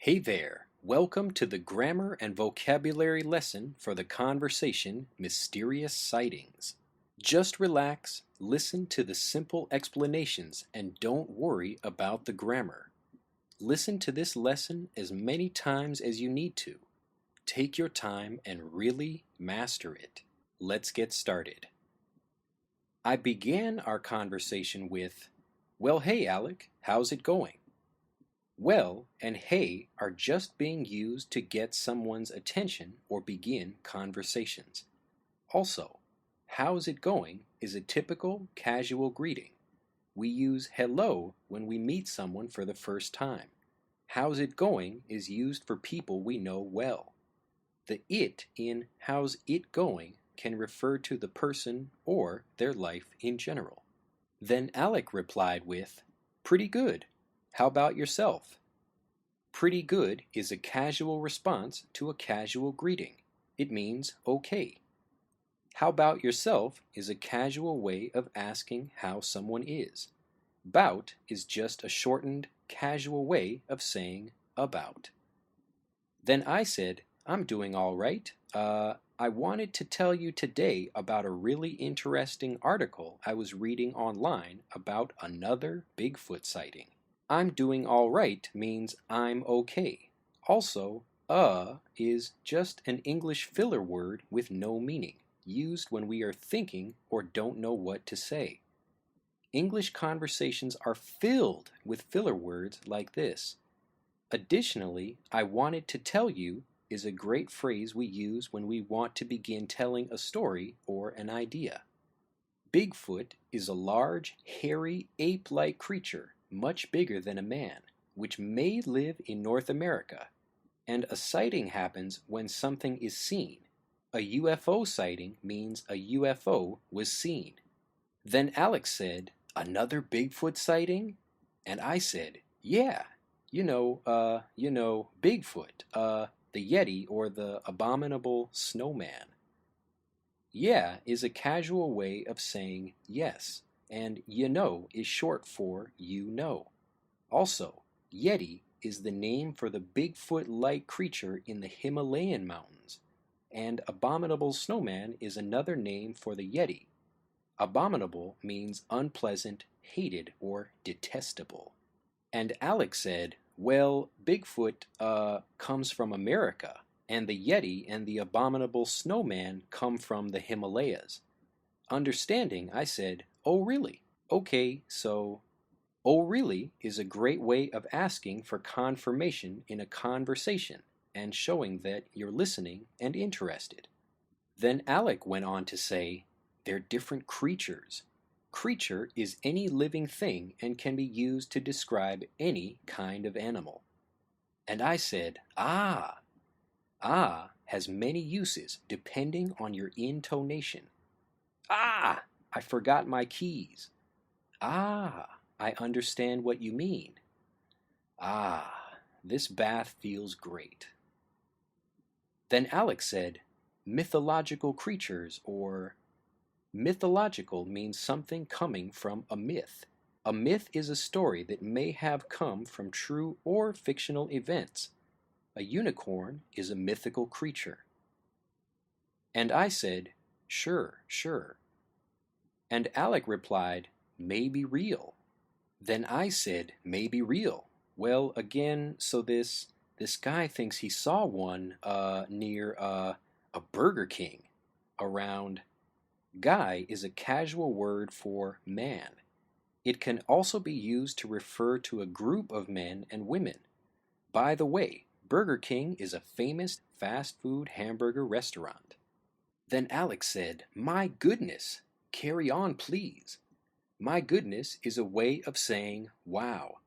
Hey there! Welcome to the grammar and vocabulary lesson for the conversation Mysterious Sightings. Just relax, listen to the simple explanations, and don't worry about the grammar. Listen to this lesson as many times as you need to. Take your time and really master it. Let's get started. I began our conversation with, "Well, hey, Alec, how's it going?" Well and hey are just being used to get someone's attention or begin conversations. Also, how's it going is a typical casual greeting. We use hello when we meet someone for the first time. How's it going is used for people we know well. The it in how's it going can refer to the person or their life in general. Then Alec replied with, "Pretty good. How about yourself?" Pretty good is a casual response to a casual greeting. It means okay. How about yourself is a casual way of asking how someone is. Bout is just a shortened, casual way of saying about. Then I said, "I'm doing all right. I wanted to tell you today about a really interesting article I was reading online about another Bigfoot sighting." "I'm doing all right" means I'm okay. Also, is just an English filler word with no meaning, used when we are thinking or don't know what to say. English conversations are filled with filler words like this. Additionally, "I wanted to tell you" is a great phrase we use when we want to begin telling a story or an idea. Bigfoot is a large, hairy, ape-like creature, much bigger than a man, which may live in North America, and a sighting happens when something is seen. A UFO sighting means a UFO was seen. Then Alex said, "Another Bigfoot sighting?" And I said, "Yeah, Bigfoot, the Yeti or the abominable snowman." Yeah is a casual way of saying yes, and is short for you know. Also, Yeti is the name for the Bigfoot-like creature in the Himalayan mountains, and abominable snowman is another name for the Yeti. Abominable means unpleasant, hated, or detestable. And Alex said, "Well, Bigfoot comes from America, and the Yeti and the abominable snowman come from the Himalayas." Understanding, I said, "Oh, really? Okay, so..." "Oh, really" is a great way of asking for confirmation in a conversation and showing that you're listening and interested. Then Alec went on to say, "They're different creatures." Creature is any living thing and can be used to describe any kind of animal. And I said, "Ah has many uses depending on your intonation." "Ah, I forgot my keys." "Ah, I understand what you mean." "Ah, this bath feels great." Then Alex said, "Mythological creatures," or mythological means something coming from a myth. A myth is a story that may have come from true or fictional events. A unicorn is a mythical creature. And I said, "Sure, sure." And Alec replied, "Maybe real." Then I said, "Maybe real." Well, again, so this guy thinks he saw one near a Burger King around. Guy is a casual word for man. It can also be used to refer to a group of men and women. By the way, Burger King is a famous fast food hamburger restaurant. Then Alex said, "My goodness, carry on please." My goodness is a way of saying wow.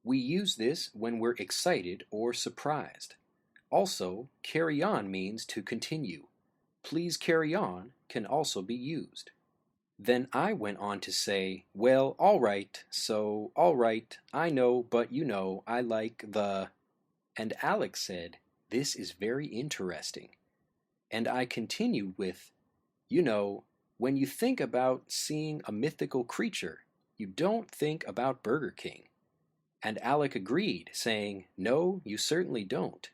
We use this when we're excited or surprised. Also, carry on means to continue. Please carry on can also be used. Then I went on to say, "Well, all right, so, all right, I know, but I like the..." And Alex said, "This is very interesting." And I continued with, "You know, when you think about seeing a mythical creature, you don't think about Burger King." And Alec agreed, saying, "No, you certainly don't."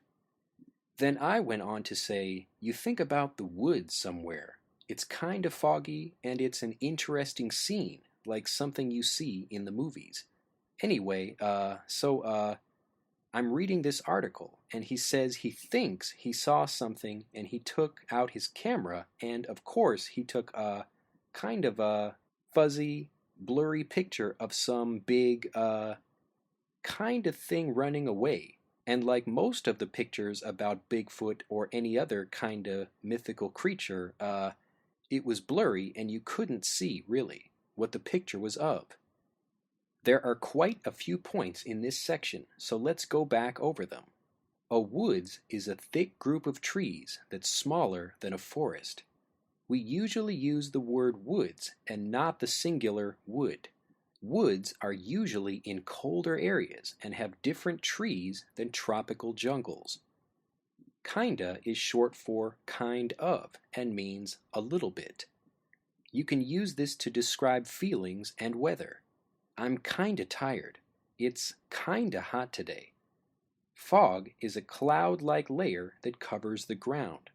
Then I went on to say, "You think about the woods somewhere. It's kind of foggy, and it's an interesting scene, like something you see in the movies. Anyway, I'm reading this article, and he says he thinks he saw something, and he took out his camera, and of course he took a kind of a fuzzy, blurry picture of some big, kind of thing running away. And like most of the pictures about Bigfoot or any other kind of mythical creature, it was blurry and you couldn't see, really, what the picture was of." There are quite a few points in this section, so let's go back over them. A woods is a thick group of trees that's smaller than a forest. We usually use the word woods and not the singular wood. Woods are usually in colder areas and have different trees than tropical jungles. Kinda is short for kind of and means a little bit. You can use this to describe feelings and weather. I'm kinda tired. It's kinda hot today. Fog is a cloud-like layer that covers the ground.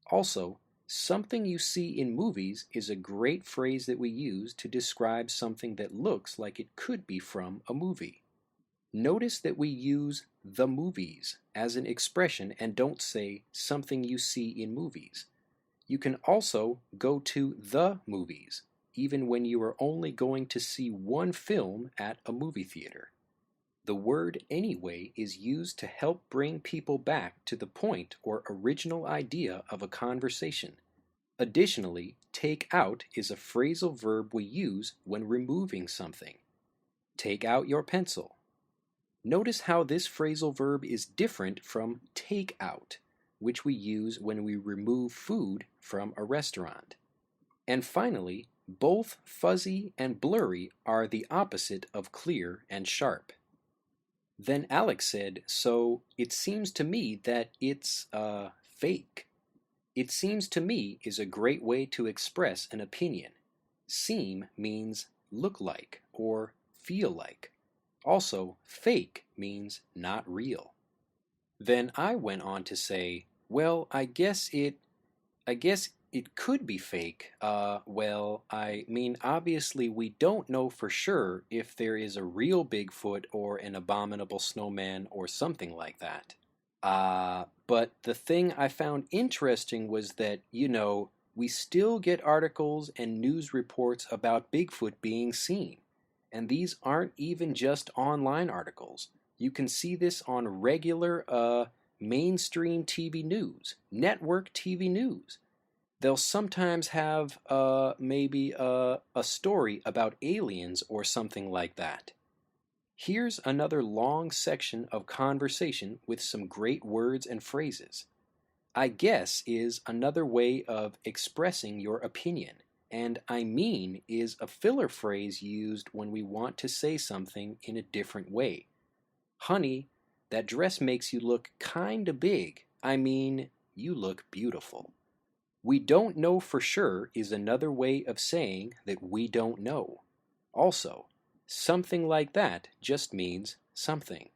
Also, something you see in movies is a great phrase that we use to describe something that looks like it could be from a movie. Notice that we use the movies as an expression and don't say something you see in movies. You can also go to the movies, even when you are only going to see one film at a movie theater. The word anyway is used to help bring people back to the point or original idea of a conversation. Additionally, take out is a phrasal verb we use when removing something. Take out your pencil. Notice how this phrasal verb is different from take out, which we use when we remove food from a restaurant. And finally, both fuzzy and blurry are the opposite of clear and sharp. Then Alex said, "So it seems to me that it's, fake." It seems to me is a great way to express an opinion. Seem means look like or feel like. Also, fake means not real. Then I went on to say, "Well, I guess it could be fake. I mean, obviously, we don't know for sure if there is a real Bigfoot or an abominable snowman or something like that. But the thing I found interesting was that, we still get articles and news reports about Bigfoot being seen. And these aren't even just online articles. You can see this on regular, mainstream TV news, network TV news. They'll sometimes have maybe a story about aliens or something like that." Here's another long section of conversation with some great words and phrases. "I guess" is another way of expressing your opinion, and "I mean" is a filler phrase used when we want to say something in a different way. "Honey, that dress makes you look kinda big. I mean, you look beautiful." "We don't know for sure" is another way of saying that we don't know. Also, something like that just means something.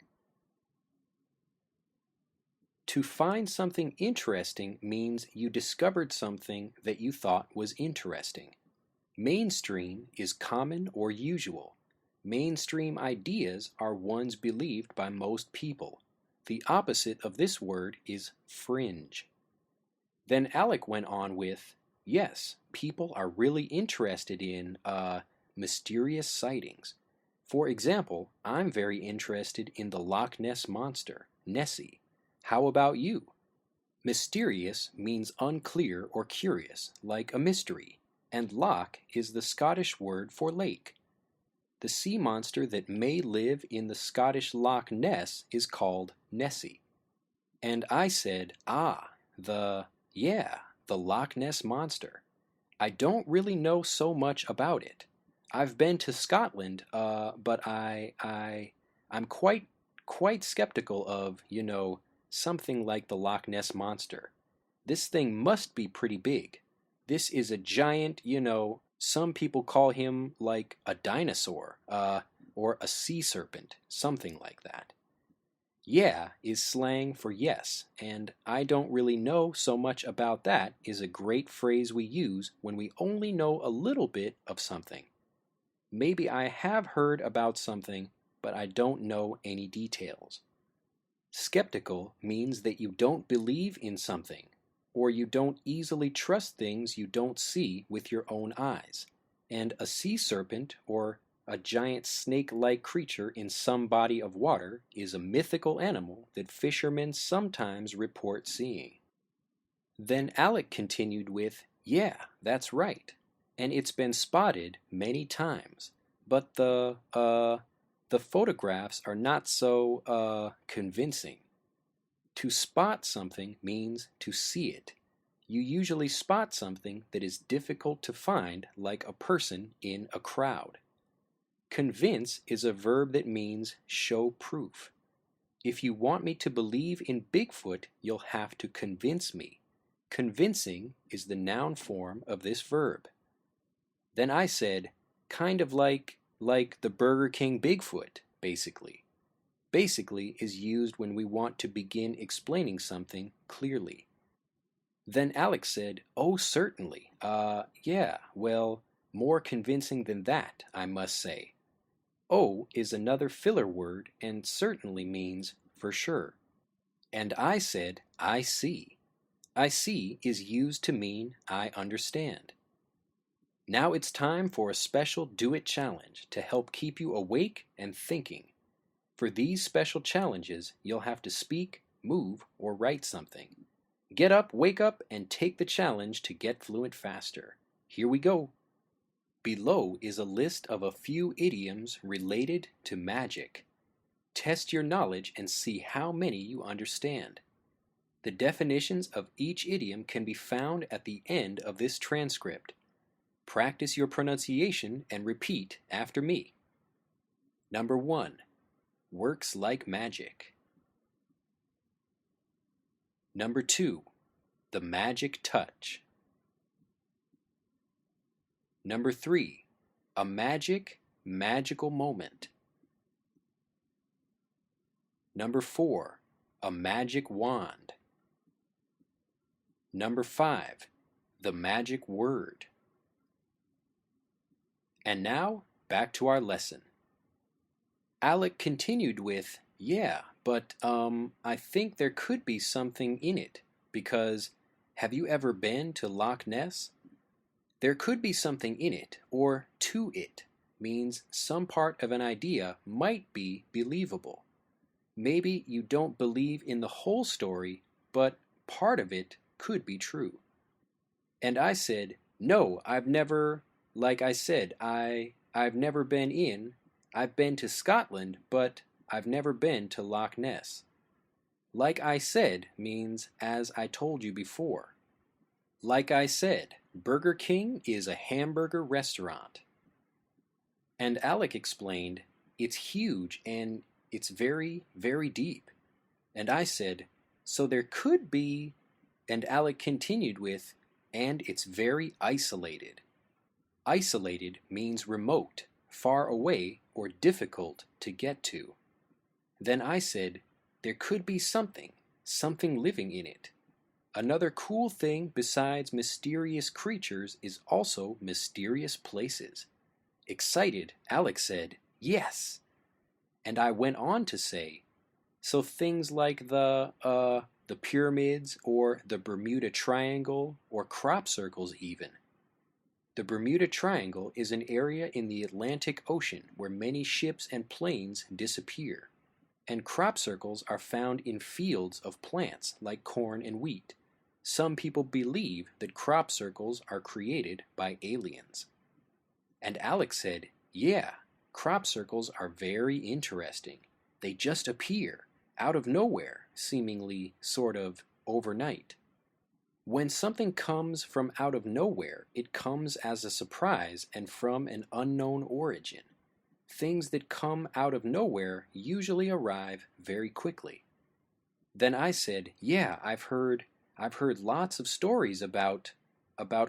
To find something interesting means you discovered something that you thought was interesting. Mainstream is common or usual. Mainstream ideas are ones believed by most people. The opposite of this word is fringe. Then Alec went on with, "Yes, people are really interested in, mysterious sightings. For example, I'm very interested in the Loch Ness Monster, Nessie. How about you?" Mysterious means unclear or curious, like a mystery, and loch is the Scottish word for lake. The sea monster that may live in the Scottish Loch Ness is called Nessie. And I said, the Loch Ness Monster. I don't really know so much about it. I've been to Scotland, but I'm quite skeptical of, something like the Loch Ness Monster. This thing must be pretty big. This is a giant, some people call him like a dinosaur. or a sea serpent, something like that. Yeah is slang for yes, and I don't really know so much about that is a great phrase we use when we only know a little bit of something. Maybe I have heard about something, but I don't know any details. Skeptical means that you don't believe in something, or you don't easily trust things you don't see with your own eyes. And a sea serpent, or a giant snake-like creature in some body of water, is a mythical animal that fishermen sometimes report seeing. Then Alec continued with, yeah, that's right. And it's been spotted many times. But the photographs are not so, convincing. To spot something means to see it. You usually spot something that is difficult to find, like a person in a crowd. Convince is a verb that means show proof. If you want me to believe in Bigfoot, you'll have to convince me. Convincing is the noun form of this verb. Then I said, kind of like the Burger King Bigfoot, basically. Basically is used when we want to begin explaining something clearly. Then Alex said, oh, certainly. Yeah, well, more convincing than that, I must say. Oh is another filler word and certainly means for sure. And I said, I see. I see is used to mean I understand. Now it's time for a special Do It challenge to help keep you awake and thinking. For these special challenges, you'll have to speak, move, or write something. Get up, wake up, and take the challenge to get fluent faster. Here we go. Below is a list of a few idioms related to magic. Test your knowledge and see how many you understand. The definitions of each idiom can be found at the end of this transcript. Practice your pronunciation and repeat after me. Number 1. Works like magic. Number 2. The magic touch. Number 3. A magical moment. Number 4. A magic wand. Number 5. The magic word. And now, back to our lesson. Alec continued with, yeah, but I think there could be something in it, because have you ever been to Loch Ness? There could be something in it, or to it, means some part of an idea might be believable. Maybe you don't believe in the whole story, but part of it could be true. And I said, no, I've never, like I said, I've never been in, I've been to Scotland, but I've never been to Loch Ness. Like I said means as I told you before. Like I said, Burger King is a hamburger restaurant. And Alec explained, it's huge and it's very, very deep. And I said, so there could be, and Alec continued with, and it's very isolated. Isolated means remote, far away, or difficult to get to. Then I said, there could be something living in it. Another cool thing besides mysterious creatures is also mysterious places. Excited, Alex said, yes. And I went on to say, so things like the pyramids or the Bermuda Triangle or crop circles even. The Bermuda Triangle is an area in the Atlantic Ocean where many ships and planes disappear. And crop circles are found in fields of plants like corn and wheat. Some people believe that crop circles are created by aliens. And Alex said, yeah, crop circles are very interesting. They just appear, out of nowhere, seemingly sort of overnight. When something comes from out of nowhere, it comes as a surprise and from an unknown origin. Things that come out of nowhere usually arrive very quickly. Then I said, yeah, I've heard lots of stories about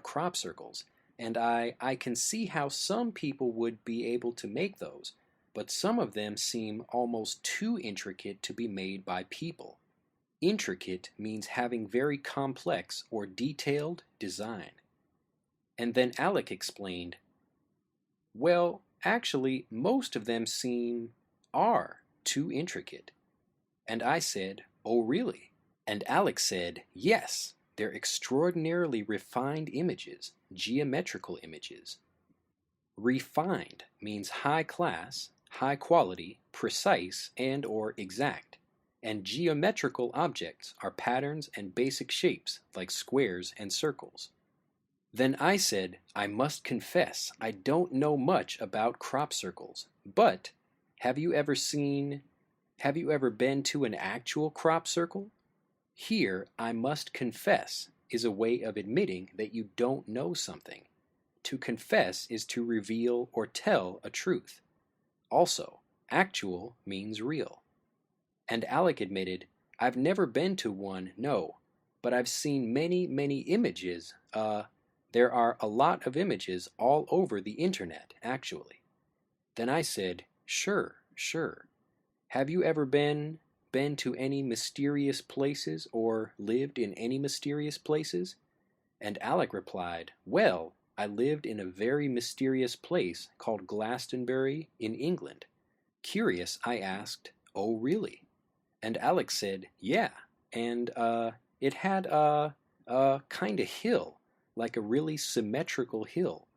crop circles, and I can see how some people would be able to make those, but some of them seem almost too intricate to be made by people. Intricate means having very complex or detailed design. And then Alec explained, well, actually, most of them are too intricate. And I said, oh, really? And Alec said, yes, they're extraordinarily refined images, geometrical images. Refined means high class, high quality, precise, and or exact. And geometrical objects are patterns and basic shapes like squares and circles. Then I said, I must confess, I don't know much about crop circles, but have you ever been to an actual crop circle? Here, I must confess, is a way of admitting that you don't know something. To confess is to reveal or tell a truth. Also, actual means real. And Alec admitted, I've never been to one, no, but I've seen many, many images. There are a lot of images all over the internet, actually. Then I said, sure, sure. Have you ever been to any mysterious places or lived in any mysterious places? And Alec replied, well, I lived in a very mysterious place called Glastonbury in England. Curious, I asked, oh, really? And Alec said, yeah, and it had a kind of hill, like a really symmetrical hill.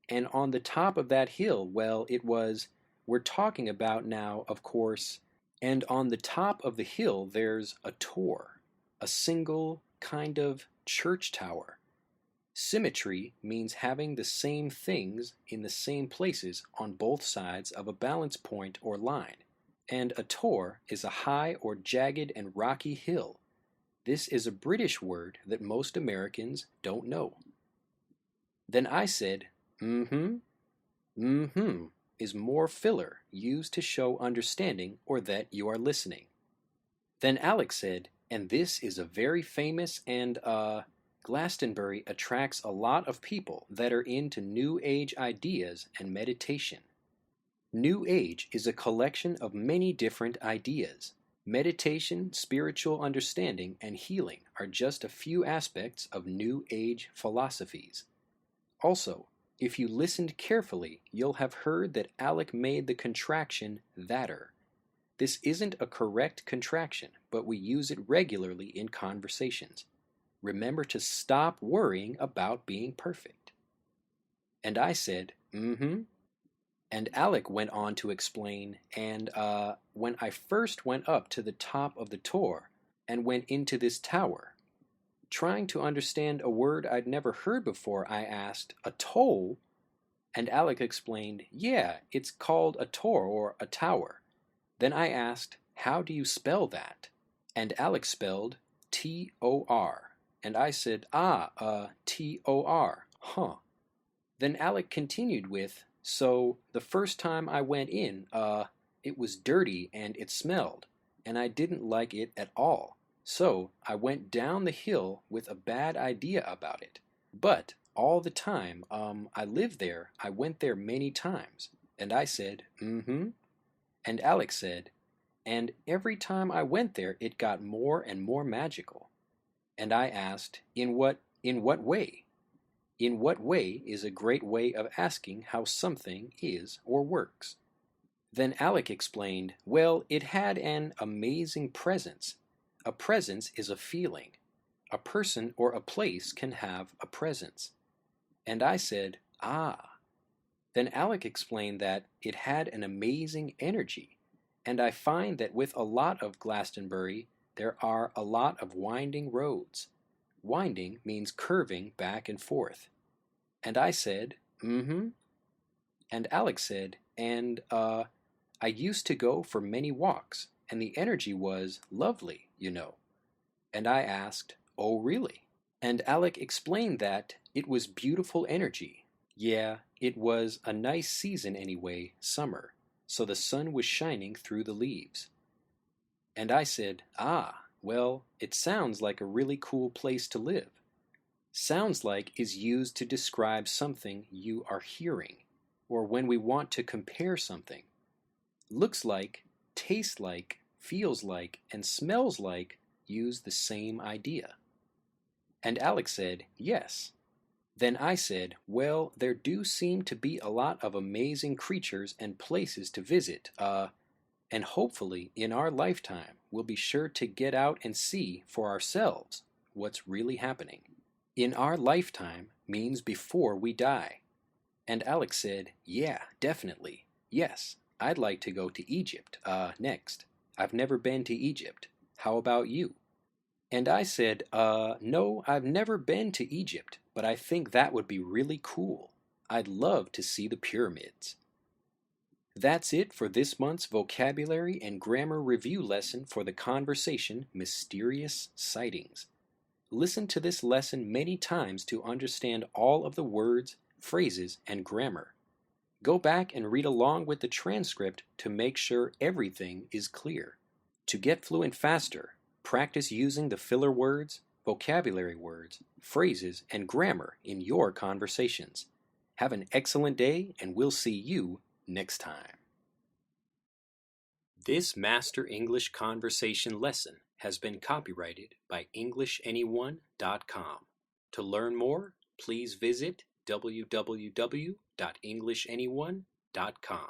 And on the top of that hill, well, we're talking about now, of course, and on the top of the hill there's a tor, a single kind of church tower. Symmetry means having the same things in the same places on both sides of a balance point or line. And a tor is a high or jagged and rocky hill. This is a British word that most Americans don't know. Then I said, mm-hmm, mm-hmm is more filler used to show understanding or that you are listening. Then Alex said, and this is a very famous and Glastonbury attracts a lot of people that are into New Age ideas and meditation. New Age is a collection of many different ideas. Meditation, spiritual understanding, and healing are just a few aspects of New Age philosophies. Also, if you listened carefully, you'll have heard that Alec made the contraction thater. This isn't a correct contraction, but we use it regularly in conversations. Remember to stop worrying about being perfect. And I said, mm-hmm. And Alec went on to explain, and when I first went up to the top of the tor and went into this tower, trying to understand a word I'd never heard before, I asked, a toll? And Alec explained, yeah, it's called a tor or a tower. Then I asked, how do you spell that? And Alec spelled T-O-R. And I said, T-O-R, huh. Then Alec continued with, so the first time I went in, it was dirty and it smelled, and I didn't like it at all. So I went down the hill with a bad idea about it. But all the time I lived there, I went there many times. And I said, mm-hmm. And Alex said, and every time I went there, it got more and more magical. And I asked, in what way? In what way is a great way of asking how something is or works. Then Alec explained, well, it had an amazing presence. A presence is a feeling. A person or a place can have a presence. And I said, Then Alec explained that it had an amazing energy. And I find that with a lot of Glastonbury, there are a lot of winding roads. Winding means curving back and forth. And I said, mm-hmm. And Alex said, and I used to go for many walks, and the energy was lovely, you know. And I asked, oh, really? And Alec explained that it was beautiful energy. Yeah, it was a nice season anyway, summer, so the sun was shining through the leaves. And I said, well, it sounds like a really cool place to live. Sounds like is used to describe something you are hearing, or when we want to compare something. looks like, tastes like, feels like, and smells like use the same idea? And Alex said, yes. Then I said, well, there do seem to be a lot of amazing creatures and places to visit, and hopefully in our lifetime we'll be sure to get out and see for ourselves what's really happening. In our lifetime means before we die. And Alex said, yeah, definitely. Yes, I'd like to go to Egypt, next. I've never been to Egypt. How about you? And I said, no, I've never been to Egypt, but I think that would be really cool. I'd love to see the pyramids. That's it for this month's vocabulary and grammar review lesson for the conversation Mysterious Sightings. Listen to this lesson many times to understand all of the words, phrases, and grammar. Go back and read along with the transcript to make sure everything is clear. To get fluent faster, practice using the filler words, vocabulary words, phrases, and grammar in your conversations. Have an excellent day, and we'll see you next time. This Master English Conversation lesson has been copyrighted by EnglishAnyone.com. To learn more, please visit www.EnglishAnyone.com.